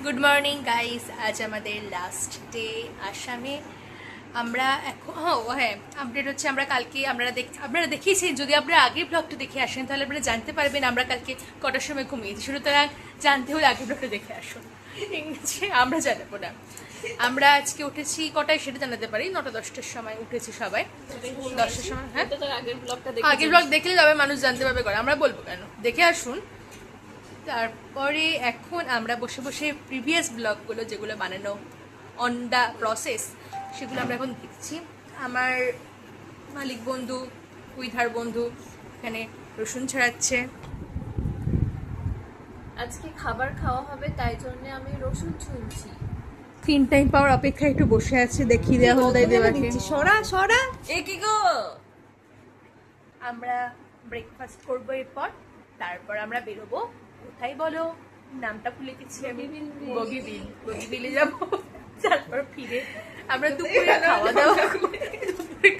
Good morning guys, আজ আমাদের last day আসামে। আমরা এখন হ্যাঁ আপডেট হচ্ছে, আমরা কালকে আপনারা দেখিয়েছেন, যদি আপনারা আগের ব্লগটা দেখে আসেন তাহলে আপনারা জানতে পারবেন আমরা কালকে কটার সময় ঘুমিয়েছি। সুতরাং জানতে হলে আগের ব্লগটা দেখে আসুন, ইংরেজি আমরা জানাবো না। আমরা আজকে উঠেছি কটায় সেটা জানাতে পারি, 9টা-10টার সময় উঠেছি সবাই, 10টার সময়। হ্যাঁ, আগের ব্লগ দেখলে তবে মানুষ জানতে পারবে করে, আমরা বলবো কেন, দেখে আসুন। তারপরে এখন আমরা বসে বসে প্রিভিয়াস ব্লগগুলো যেগুলো বানানো অন দ্য প্রসেস সেগুলো আমরা এখন দেখছি। আমার মালিক বন্ধু, উইধার বন্ধু এখানে রসুন ছড়াচ্ছে। আজকে খাবার খাওয়া হবে, তাই জন্য আমি রসুন ছুলছি। 3 টাইম পাওয়ার অপেক্ষায় একটু বসে আছে, দেখিয়ে দেওয়া হলো তাই দেবাকে। সরা এ কি গো, আমরা ব্রেকফাস্ট করবো, এরপর তারপর আমরা বেরোবো কোথায় বলো, নামটা ভুলে গেছি আমি, বগিবিলে যাবো। তারপর ফিরে আমরা দুপুরে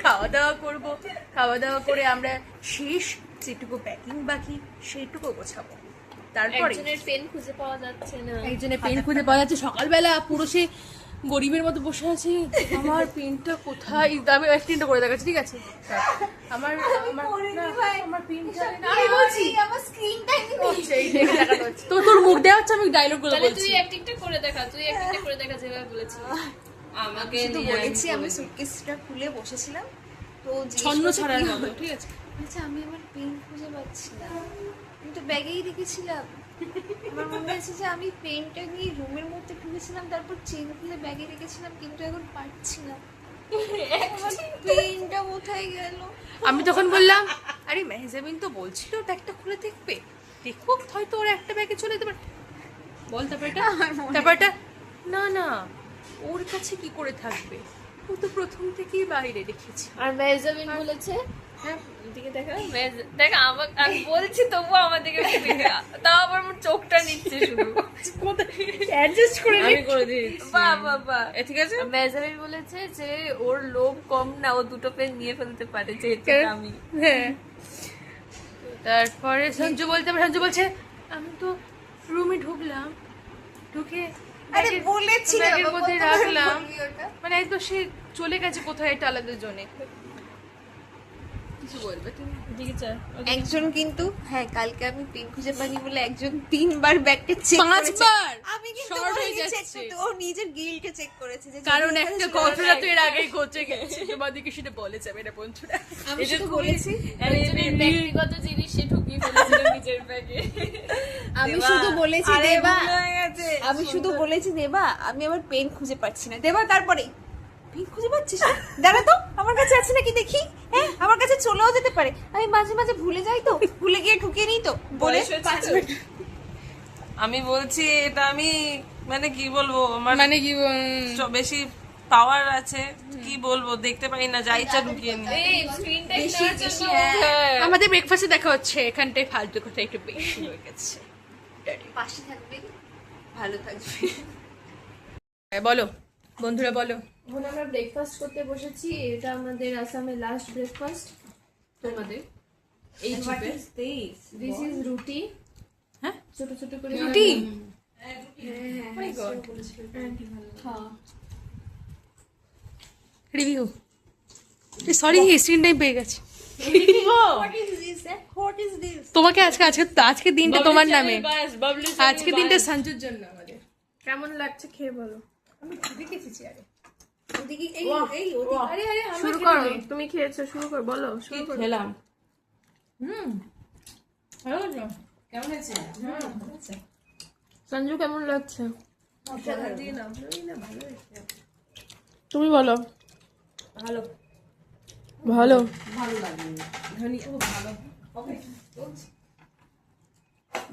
খাওয়া দাওয়া করবো। খাওয়া দাওয়া করে আমরা শেষ যেটুকু প্যাকিং বাকি সেইটুকু গোছাবো। তারপরে একজনের পেন খুঁজে পাওয়া যাচ্ছে না, একজনের পেন খুঁজে পাওয়া যাচ্ছে। সকালবেলা পুরো সে গরিবের মতো বসে আছে, আমার পেনটা কোথায়, আমি অ্যাক্সিডেন্ট করে দেখাচ্ছি, ঠিক আছে? আমার পেনটা আমি বলছি, আমার স্ক্রিন টাইম তো তোর মুখ দেওয়া হচ্ছে, আমি ডায়লগ গুলো তাহলে বলছি। তুই অ্যাক্টিংটা করে দেখা, যেভাবে বলেছিস। আমাকে শুধু বলেছি আমি সুটকেসটা খুলে বসেছিলাম, তো ছন্ন ছাড়ার মতো, ঠিক আছে? আচ্ছা, আমি আমার পেন খুঁজে পাচ্ছি না, আমি তো ব্যাগেই রেখেছিলাম। আমার মনে আছে যে আমি পেনটা নিয়ে রুমের মধ্যে ঢুকেছিলাম, তারপর চেন খুলে ব্যাগে রেখেছিলাম, কিন্তু এখন পাচ্ছি না আমার পেনটা কোথায় গেল। আমি তখন বললাম, আরে মেহজাবিন তো বলছিল ব্যাগটা খুলে দেখবে, দেখো হয়তো ওর একটা ব্যাগে চলে যেতে পারে। বল তারপরটা না না, ওর কাছে কি করে থাকবে, ও তো প্রথম থেকেই বাইরে রেখেছি। আর মেহজাবিন বলেছে, হ্যাঁ দিকে দেখা, দেখা আমি বলছি তবু আমার দিকে দেখা, তাও আবার আমার চোখটা নিচ্ছে শুধু। অ্যাডজাস্ট করে আমি করে দিয়েছি। বাহ বাহ বাহ, ঠিক আছে। মেহজাবিন বলেছে যে ওর লোভ কম না, ও দুটো পেন নিয়ে ফেলতে পারে, যেহেতু আমি। হ্যাঁ, তারপরে সঞ্জু বলছে আমি তো রুমে ঢুকলাম, ঢুকে আরে বলেছি না, ব্যাগের মধ্যে কতবার রাখলাম, বলবি ওটা? মানে একদম সে চলে গেছে কোথায়, এটা আলাদা জোনে। কিছু বলবে তুমি? একজন কিন্তু, হ্যাঁ কালকে আমি পেন খুঁজে পাইনি বলে একজন 3বার ব্যাগটা চেক 5বার আমি কিন্তু short হয়ে বলিনি check যাচ্ছে। করতে, ও নিজের গিল্টে চেক করেছে যে কারণ যদি একটা ওখানে ঘটনা তো এর আগেই ঘটে গেছে, তোমাদেরকে সেটা বলে যাবে না বন্ধুরা। আমি শুধু বলেছি, একজনের ব্যক্তিগত জিনিস সে ঢুকিয়ে ফেলেছিল নিজের ব্যাগে। আমি শুধু বলেছি দেবা, আমি শুধু বলেছি দেবা আমি আবার পেন খুঁজে পাচ্ছি না। দেবা তারপরে পেন খুঁজে পাচ্ছিস না? দাঁড়া তো, আমার কাছে আছে নাকি দেখি। হ্যাঁ, আমার কাছে চলেও যেতে পারে, আমি মাঝে মাঝে ভুলে যাই, তো ভুলে গিয়ে ঢুকিয়ে নিই তো বলে 5 মিনিট। আমি বলছি এটা আমি মানে কি বলবো, আমার মানে কি বেশি পাওয়ার আছে, কি বলবো, দেখতে পাই না, যা ইচ্ছা ঢুকিয়ে নি। এই স্ক্রিন টাইম দেওয়ার জন্য আমাদের ব্রেকফাস্টে দেখা হচ্ছে, এখানটায় ফালতু কথা একটু বেশি হয়ে গেছে। পাশে থাকবে, ভালো থাকবে। বলো বন্ধুরা, বলো। এখন আমরা ব্রেকফাস্ট করতে বসেছি, এটা আমাদের আসামের লাস্ট ব্রেকফাস্ট। তোমাদের এই টিপে দিস ইজ রুটি, হ্যাঁ, ছোট ছোট করে রুটি। মাই গড। হ্যাঁ, রিভিউ, সরি স্ক্রিন টাইম পেয়ে গেছে। What is this? তোমাকে আজকে দিনটা তোমার নামে, আজকে দিনটা সঞ্জুর জন্য আমাদের। কেমন লাগছে খেয়ে বলো। আমি খুবই খেয়েছি, আরে ওদিকে এই এই আরে আরে শুরু করো, তুমি খেয়েছো, শুরু করো, বলো শুরু করো। খেলাম। ভালো লাগলো। কেমন আছে? সঞ্জু কেমন লাগছে? তুমি বলো। ভালো ভালো ভালো লাগে, ধনিয়া ভালো।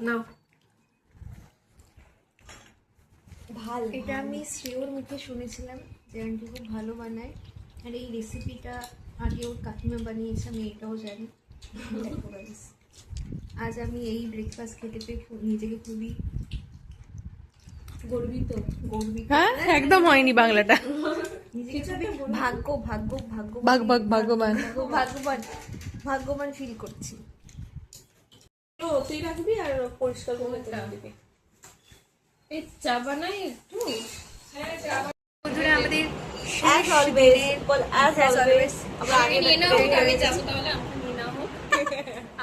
নাও। ভালো, এটা আমি শ্রেয়র মুখে শুনেছিলাম যে আন্টি খুব ভালো বানায়, আর এই রেসিপিটা আগে ওর কাকিমা বানিয়েছে, আমি এটাও জানি। দেখো guys, আজ আমি এই ব্রেকফাস্ট খেতে পেয়ে নিজেকে খুবই গর্বিত। হ্যাঁ, একদম হয়নি বাংলাটা। নিজেকে খুবই ভাগবান। ভাগ্যবান ফিল করছি। তুই রাখবি আর পরিষ্কার করে দিবি। এই চা বানাই একটু। বন্ধুরা আমাদের As always, as always, আমি নিয়ে নাও, আমি যাবো তাহলে, আমাকে নিয়ে নাও।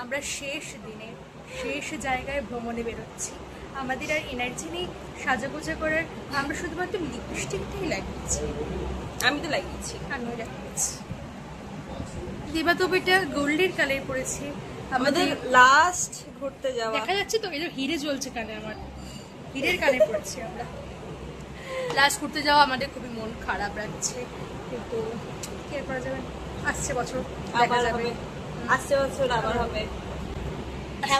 আমরা শেষ দিনে শেষ জায়গায় ভ্রমণে বেরোচ্ছি। আমাদের আর এনার্জি নেই সাজাগোজা করার, আমরা শুধুমাত্র লিপস্টিকটাই লাগিয়েছি। আমি তো লাগিয়েছি। আমিও লাগিয়েছি। দেবা তো এটা গোল্ডের কালার পড়েছে। আমাদের লাস্ট ঘুরতে যাওয়া। দেখা যাচ্ছে তো, এই যে হিরে জ্বলছে কানে, আমার হিরের কানে পড়েছি আমরা। লাস্ট ঘুরতে যাওয়া আমাদের খুবই মন খারাপ লাগছে, কিন্তু কি আর করা যাবে, আসছে বছর দেখা আবার যাবে। হবে, আসছে বছর আবার হবে।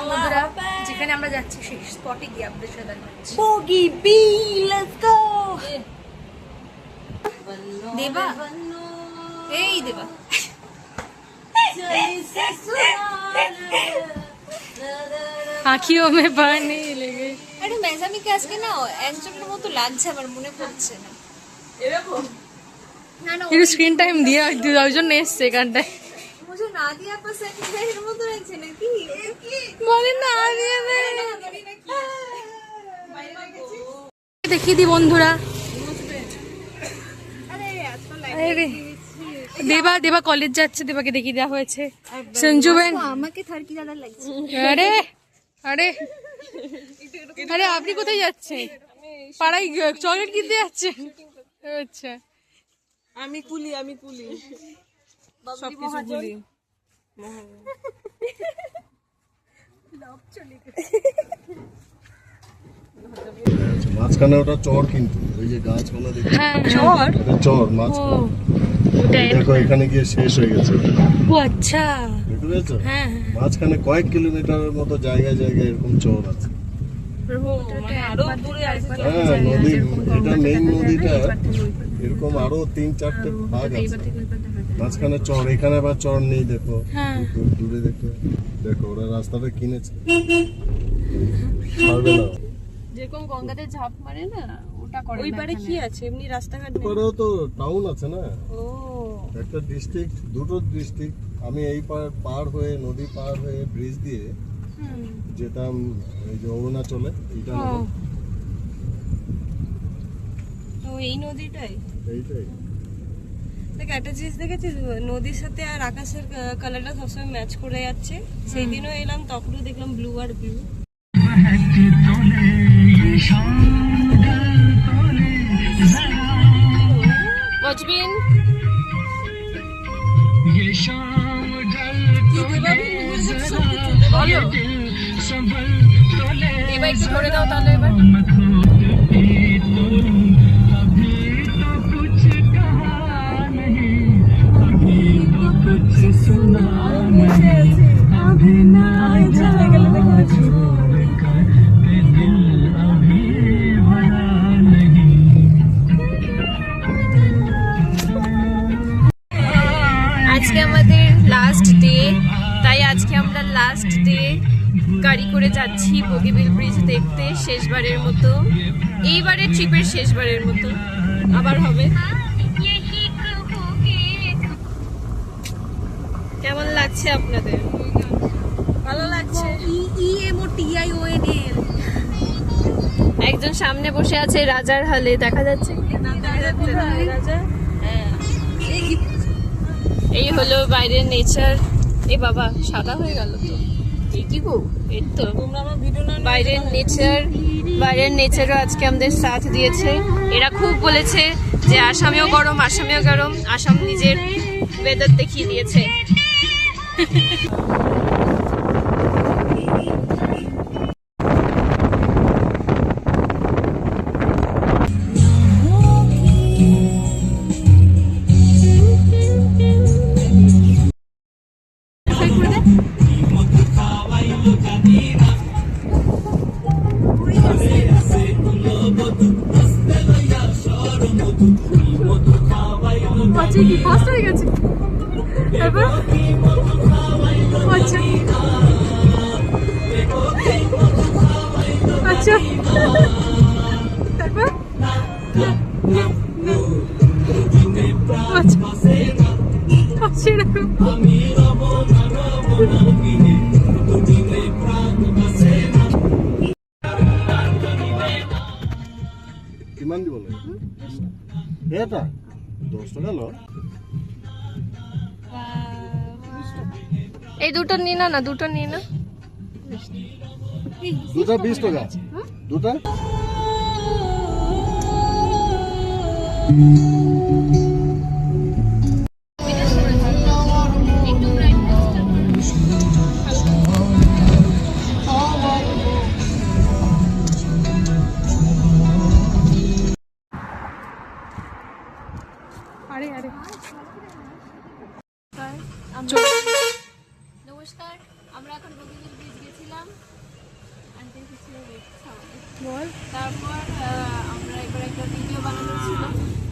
বন্ধুরা, যেখানে আমরা যাচ্ছি সেই স্পটে গিয়ে আপনাদের সাথে দেখা হচ্ছে। Bogey B, let's go. দেবা, এই দেবা। আঁখিও মে পানি লেগে আরে মেজামিকে আজকে না একজনের মতো লাগছে, আমার মনে পড়ছে না। এরকম না না, একটু স্ক্রিন টাইম দিয়ে ওই জন্য এসছে এখানটায়। মুঝে নাদিয়া পছন্দ है, এর মতো লাগছে নাকি? বলেন না দেখিয়ে দি বন্ধুরা। আরে, দেবা দেবা কলেজ যাচ্ছে, দেবাকে দেখিয়ে দেওয়া হয়েছে। সঞ্জু বেন আমাকে থারকি দাদা লাগছে। আরে আরে আরে আপনি কোথায় যাচ্ছেন? পাড়ায় চকলেট কিনতে যাচ্ছেন? আচ্ছা, আমি কুলি সবকিছু কুলি। মাঝখানে ওটা চর, কিন্তু ওই যে গাছপালা দেখতে হ্যাঁ এটা চর ও মাঝখানে। ওটাই। দেখো এখানে গিয়ে শেষ হয়ে গেছে, ও আচ্ছা, দেখতে পেয়েছো? হ্যাঁ মাঝখানে কয়েক কিলোমিটারের মতো জায়গায় জায়গায় এরকম চর আছে। মানে আরো দূরে আছে। হ্যাঁ, নদী, এটা মেইন নদীটা, এরকম আরো 3-4টে ভাগ আছে। মাঝখানে চর, এখানে আবার চর নেই, দেখো হ্যাঁ। দূরে দেখো, দেখো ওরা রাস্তাটা কিনেছে, পারবে না। যেরকম গঙ্গাতে ঝাঁপ মারে না, ওটা করে ওই না পারে এখানে। কি আছে? এমনি রাস্তাঘাট নেই। এবারেও তো টাউন আছে না, ও একটা ডিস্ট্রিক্ট, দুটো ডিস্ট্রিক্ট। আমি এই পার হয়ে, নদী পার হয়ে ব্রিজ দিয়ে যেতাম এই যে অরুণাচলে, এইটা তো এই নদীটাই। এইটাই। দেখ একটা জিনিস দেখেছিস, নদীর সাথে আর আকাশের কালারটা সবসময় ম্যাচ করে যাচ্ছে। সেই দিনও এলাম, তখনও দেখলাম ব্লু আর ব্লু। বজবিন এবার একটু ধরে দাও তাহলে এবার। আজকে আমাদের লাস্ট ডে, তাই আজকে আমরা লাস্ট ডে গাড়ি করে যাচ্ছি বগিবিল ব্রিজ দেখতে, শেষবারের মতো, এইবারের ট্রিপের শেষবারের মতো, আবার হবে। কেমন লাগছে আপনাদের? ভালো লাগছে। একজন সামনে বসে আছে রাজার হালে, দেখা যাচ্ছে কি? রাজা। এই হলো বাইরের নেচার। এ বাবা, সাদা হয়ে গেল তো, এই কি গো? এই তো বাইরের নেচারও আজকে আমাদের সাথ দিয়েছে। এরা খুব বলেছে যে আসামেও গরম, আসামেও গরম, আসাম নিজের ওয়েদার দেখিয়ে দিয়েছে। ফার্স্ট হয়ে গেছে এবার। আচ্ছা আচ্ছা, তারপর আচ্ছা আচ্ছা এরকম। কিমান দিব লাগে এটা 10 টাকা লয়। এই দুটো নিয়ে না দুটো নিয়ে না দুটা 20 টাকা দুটা। নমস্কার, আমরা এখন বগিবিল ব্রিজ গেছিলাম। তারপর আমরা এবার একটা ভিডিও বানানো ছিল,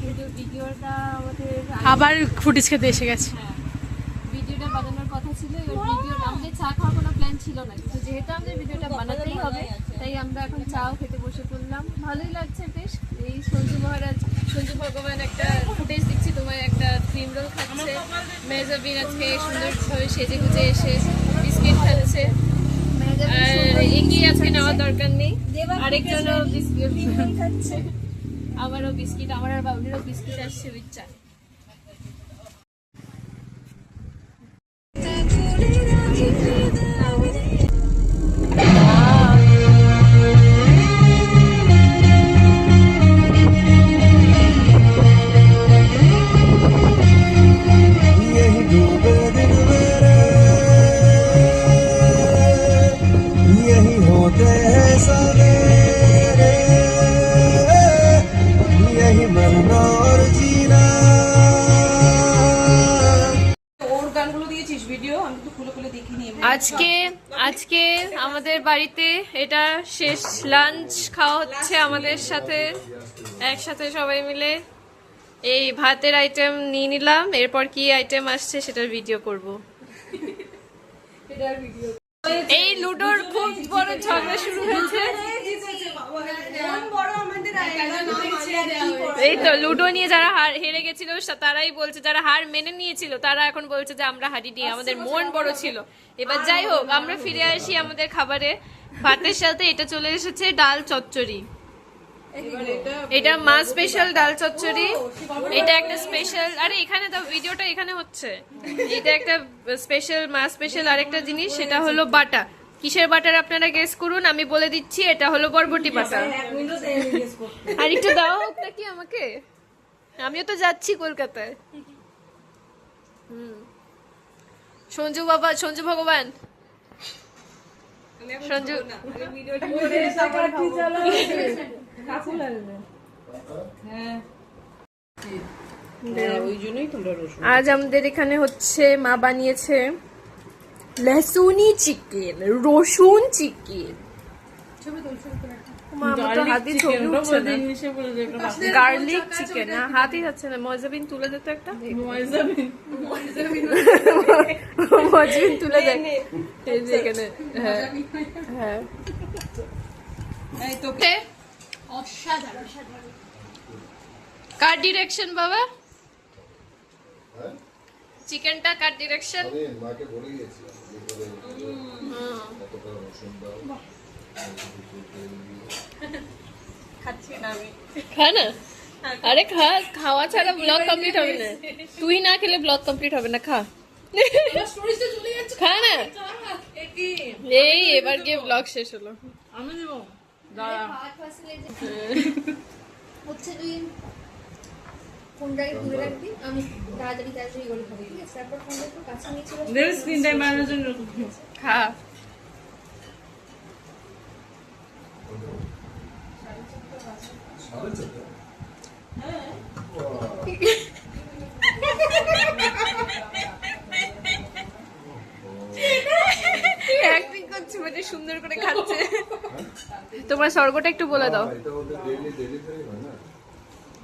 কিন্তু ভিডিওটা আমাদের আবার ফুটেজ খেতে এসে গেছে। ভিডিওটা বানানোর কথা ছিল। এবার ভিডিওটা আমাদের চা খাওয়ার কোনো প্ল্যান ছিল না, কিন্তু যেহেতু আমাদের ভিডিওটা বানাতেই হবে তাই আমরা এখন চাও খেতে বসে পড়লাম। ভালোই লাগছে বেশ। এই সঞ্জু ভগবান একটা ফুটেজ দিচ্ছি, তোমার একটা ক্রিম রোল খাচ্ছে, মেজাবিন আজকে সুন্দরভাবে সেজে গুজে এসে বিস্কিট খাচ্ছে। আর এগিয়ে আজকে নেওয়ার দরকার নেই, আরেকজনও বিস্কিট খাচ্ছে, আমারও বিস্কিট, আমার আর বাবুলিরও বিস্কিট আসছে উইথ চা। यही डूबे दिन मेरे यही होते हैं सवेरे यही मरना और जीना। ওর গানগুলো দিয়েছিস ভিডিও? আমি তো খুলে খুলে দেখিনি। আজকে আমাদের বাড়িতে এটা শেষ লাঞ্চ খাওয়া হচ্ছে আমাদের সাথে একসাথে সবাই মিলে। এই ভাতের আইটেম নিয়ে নিলাম, এরপর কি আইটেম আসছে সেটার ভিডিও করব। এই লুডোর খুব বড় ঝগড়া শুরু হয়েছে। এই তো লুডো নিয়ে যারা হেরে গেছিল তারাই বলছে, যারা হার মেনে নিয়েছিল তারা এখন বলছে যে আমরা হারিনি, আমাদের মন বড় ছিল। এবার যাই হোক, আমরা ফিরে আসি আমাদের খাবারে। ভাতের সাথে এটা চলে এসেছে ডাল চচ্চড়ি। এটা মা স্পেশাল ডাল চচ্চড়ি। এটা একটা স্পেশাল, আরে এখানে দাও, ভিডিওটা এখানে হচ্ছে। এটা একটা স্পেশাল মা স্পেশাল আরেকটা জিনিস, সেটা হলো বাটা। কিসের বাটার আপনারা গেস করুন, আমি বলে দিচ্ছি, এটা হলো বরবটি বাটা। আর একটু দাও ওটা কি আমাকে, আমিও তো যাচ্ছি কলকাতায়। সঞ্জু ভগবান সঞ্জু আজ আমাদের এখানে হচ্ছে মা বানিয়েছে রসুন চিকেন। গার্লিক চিকেন, হাতই যাচ্ছে না। ময়জাবিন তুলে দিত একটা, ময়জাবিন তুলে দেয় এই যে এখানে। হ্যাঁ হ্যাঁ, কার ডিরেকশন বাবা? চিকেনটা কার ডিরেকশন? আমি মাকে বলে গিয়েছিলাম যে করে কতটা রসুন দাও। খাচ্ছি না আমি। খা না, আরে খা, খাওয়া ছাড়া ব্লগ কমপ্লিট হবে না। তুই না খেলে ব্লগ কমপ্লিট হবে না, খা। খা না, এই এবার গিয়ে ব্লগ শেষ হলো। আমি দেবো দাঁড়া। হচ্ছে তুই ফোনটাকে দূরে রাখবি, আমি তাড়াতাড়ি করে খাবো, ঠিক আছে? তারপর ফোনটা একটু কাছে নিয়ে চলে আসবি। দেখ স্ক্রিন টাইম বাড়ানোর জন্য খা। অ্যাক্টিং করছে মানে সুন্দর করে খাচ্ছে। তোমার স্বর্গটা একটু বলে দাও। এটা ওদের ডেইলি হয় না।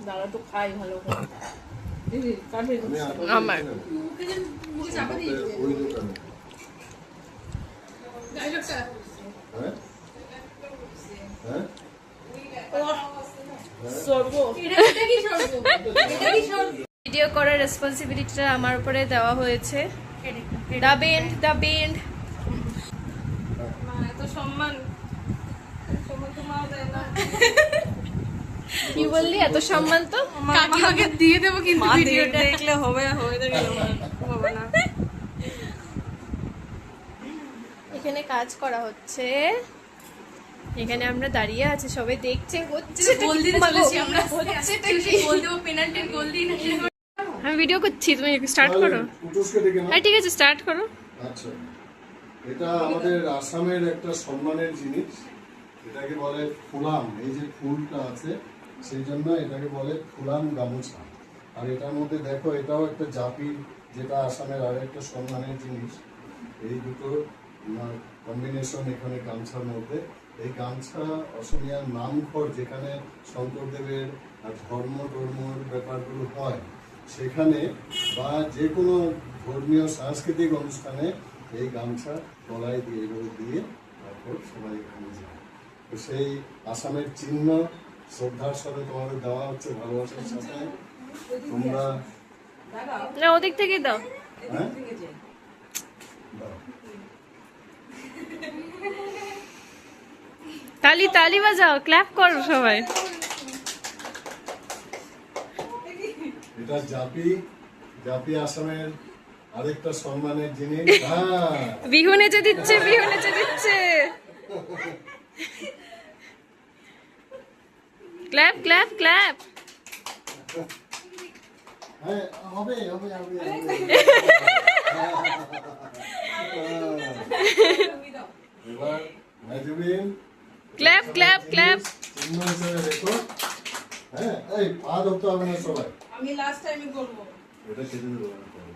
দাঁড়া তো খাই ভালো করে। আমি আমার ওই দোকানে হ্যাঁ হ্যাঁ ভিডিও করার রেসপন্সিবিলিটিটা আমার উপরে দেওয়া হয়েছে। দ্য বেন্ড এত সম্মান তো মাও দেয় না। কি বললি এত সম্মান তো? কাকিমাকে দিয়ে দেবো কিন্তু মা ভিডিওটা। দেখলে হবে হবে না। এখানে কাজ করা হচ্ছে, এখানে আমরা দাঁড়িয়ে আছি, সবাই দেখছে হচ্ছে। গোল দিতে চলেছি আমরা, গোল দেবো, পেনাল্টির গোল দিই না। আমি ভিডিও করছি, তুমি স্টার্ট করো। কুটুসকে ডেকে নাও। হ্যাঁ ঠিক আছে, স্টার্ট করো। আচ্ছা, এটা আমাদের আসামের একটা সম্মানের জিনিস, এটাকে বলে ফুলাম। এই যে ফুলটা আছে সেই জন্য এটাকে বলে ফুলাম গামোছা। আর এটার মধ্যে দেখো, এটাও একটা জাপি, যেটা আসামের আর একটা সম্মানের জিনিস। এই দুটো কম্বিনেশন এখানে গামছার মধ্যে। এই গামছা অসমিয়ার নামঘর, যেখানে শঙ্করদেবের ধর্মর ব্যাপারগুলো হয় সেখানে, বা যে কোনো ধর্মীয় সাংস্কৃতিক অনুষ্ঠানে এই গামছা গলায় দিয়ে এগুলো দিয়ে তারপর সবাই এখানে যায়। তো সেই আসামের চিহ্ন শ্রদ্ধার সাথে তোমাদের দেওয়া হচ্ছে, ভালোবাসার সাথে। তোমরা না ওদিক থেকে দাও। হ্যাঁ দাও। তালি তালি বাজাও, ক্ল্যাপ করো সবাই। এটা জাপি, জাপি আসামের আরেকটা সম্মানের জিনিস। হ্যাঁ, বিহু নেচে দিচ্ছে, বিহু নেচে দিচ্ছে। Clap clap clap. হ্যাঁ, হবে হবে হবে হবে। এবার মেজুবিন ক্ল্যাপ ক্ল্যাপ ক্ল্যাপ। চিহ্ন হিসেবে দেখো। হ্যাঁ, এই পা ধরতে হবে না সবাই। আমি লাস্ট টাইমে করবো। এটা কেটে দেবো না পরে।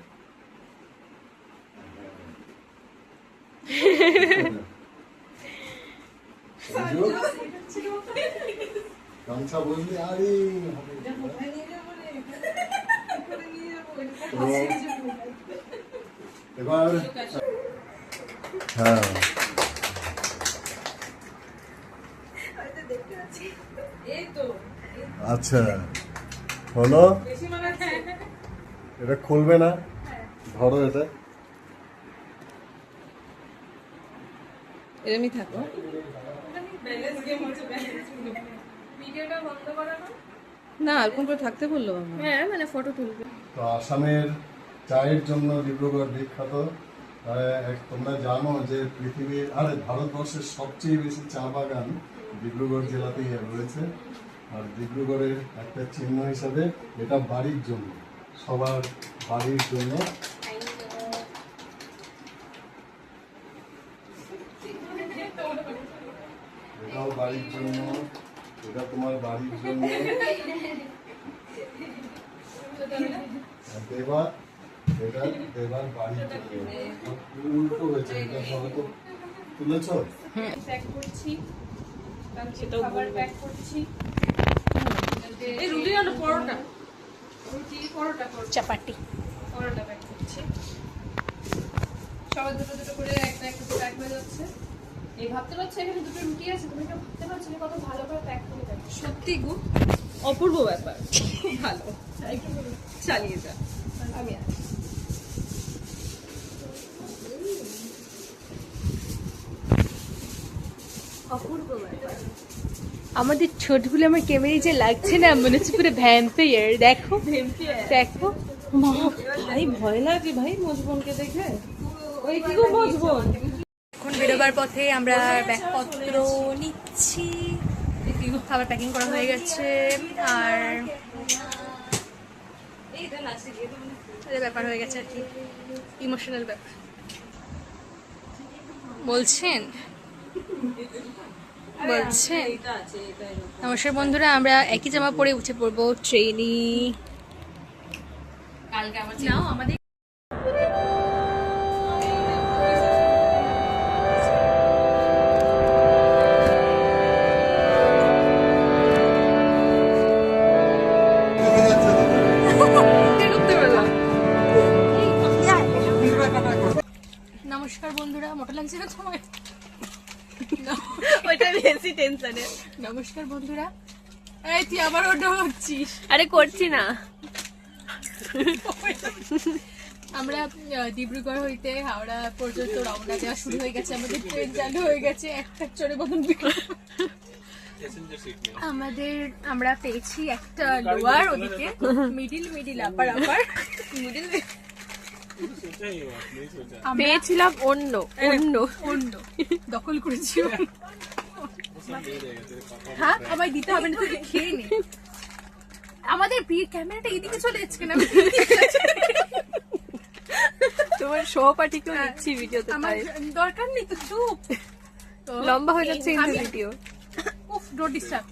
সঞ্জু, গামছা বললি আরে হবে। তো এবার হ্যাঁ, আচ্ছা হলো। এটা খুলবে না, ধরো এটা। এরমই থাকো। না আর কোন করে থাকতে বললো মামা? হ্যাঁ মানে ফটো তুলবে। তো আসামের চায়ের জন্য ডিব্রুগড় বিখ্যাত। তোমরা জানো যে পৃথিবীর ভারতবর্ষের সবচেয়ে বেশি চা বাগান ডিব্রুগড় জেলাতেই রয়েছে। আর ডিব্রুগড়ের একটা চিহ্ন হিসাবে এটা বাড়ির জন্য, সবার বাড়ির জন্য। এটাও বাড়ির জন্য, এটা তোমার বাড়ির জন্য। দেবা, এটা দেবার বাড়ির জন্য। উল্টো হয়েছে, এটা হয়তো তুলেছ। প্যাক করছি, সেটাও খাবার প্যাক করছি। এই রুটি আর পরোটা। রুটি পরোটা করছি, চাপাটি। পরোটা প্যাক করছি। সবার দুটো দুটো করে একটা একটা প্যাক হয়ে যাচ্ছে। এই ভাবতে পারছো এখানে দুটো রুটি আছে, তুমি এটা ভাবতে পারছো না কত ভালো করে প্যাক করে যাচ্ছে। সত্যি গো, অপূর্ব ব্যাপার। ভালো, একটু চালিয়ে যা। আমি আর অপূর্ব ব্যাপার। আমাদের ছোটগুলো আমার ক্যামেরায় যে লাগছে না, মনে হচ্ছে পুরো ভ্যাম্পায়ার। দেখো দেখো, ভাই ভয় লাগে ভাই মজবনকে দেখে। ওই কি গো মজবন? এখন বেরোবার পথে আমরা ব্যাগপত্র নিচ্ছি, খাবার প্যাকিং করা হয়ে গেছে। আর ব্যাপার হয়ে গেছে আর কি, ইমোশনাল ব্যাপার। বলছেন নমস্কার বন্ধুরা, আমরা একই জামা পরে উঠে পড়বো ট্রেনে। কালকে আমাদের নমস্কার বন্ধুরা, মোটা লাগছে না তোমার? ওইটা বেশি টেনশনে। নমস্কার বন্ধুরা। এই তুই আবার ওটা হচ্ছিস। আরে করছি না। আমরা ডিব্রুগড় হইতে হাওড়া পর্যন্ত রওনা দেওয়া শুরু হয়ে গেছে, আমাদের ট্রেন চালু হয়ে গেছে। একটা চড়ে বদন আমরা পেয়েছি একটা লোয়ার, ওদিকে মিডিল আপার পেয়েছিলাম অন্য দখল করেছি। হ্যাঁ আমায় দিতে হবে না, তুই খেয়ে নি। আমাদের ক্যামেরাটা এদিকে চলে যাচ্ছে কেন? আমি তোমার সহপাঠীকেও দিচ্ছি ভিডিওতে, আমার দরকার নেই তো, চুপ। তো লম্বা হয়ে যাচ্ছে কিন্তু আমি- ভিডিও। উফ, ডোন্ট ডিস্টার্ব।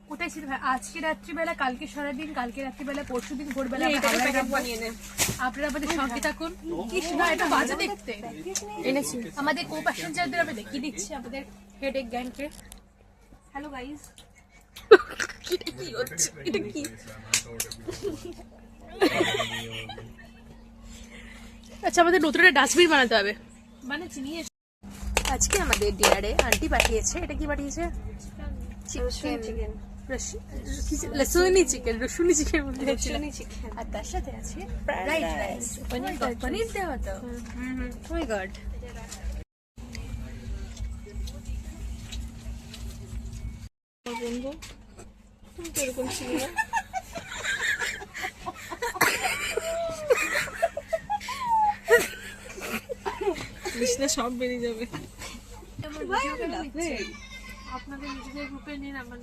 কোথায় ছিল ভাই? আজকে রাত্রিবেলা, কালকে সারাদিন, কালকে রাত্রিবেলা, পরশুদিন ভোরবেলা আমরা হাওড়ায় যাবো। আপনারা আমাদের সঙ্গে থাকুন। কি না, এটা বাজে দেখতে। এনেছি। আমাদের কো প্যাসেঞ্জারদের আমি দেখিয়ে দিচ্ছি আমাদের হেডেক গ্যাংকে। Hello guys. আচ্ছা, আমাদের নতুন একটা ডাস্টবিন বানাতে হবে। বানাচ্ছি, নিয়ে এসো। আজকে আমাদের ডিনারে আন্টি পাঠিয়েছে, এটা কি পাঠিয়েছে? চিকেন। রসুনি চিকেন আর তার সাথে আছে ফ্রাইড রাইস, পনির দেওয়া তো। ও মাই গড। সব বেরিয়ে যাবে। আপনাদের নিজেদের গ্রুপে নিন, আমার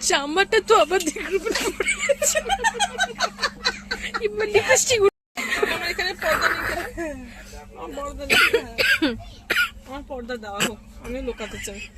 জামাটা তো আবার গ্রুপে এখানে পর্দা নেই কেন? আমার পর্দা দেওয়া হোক, আমি লুকাতে চাই।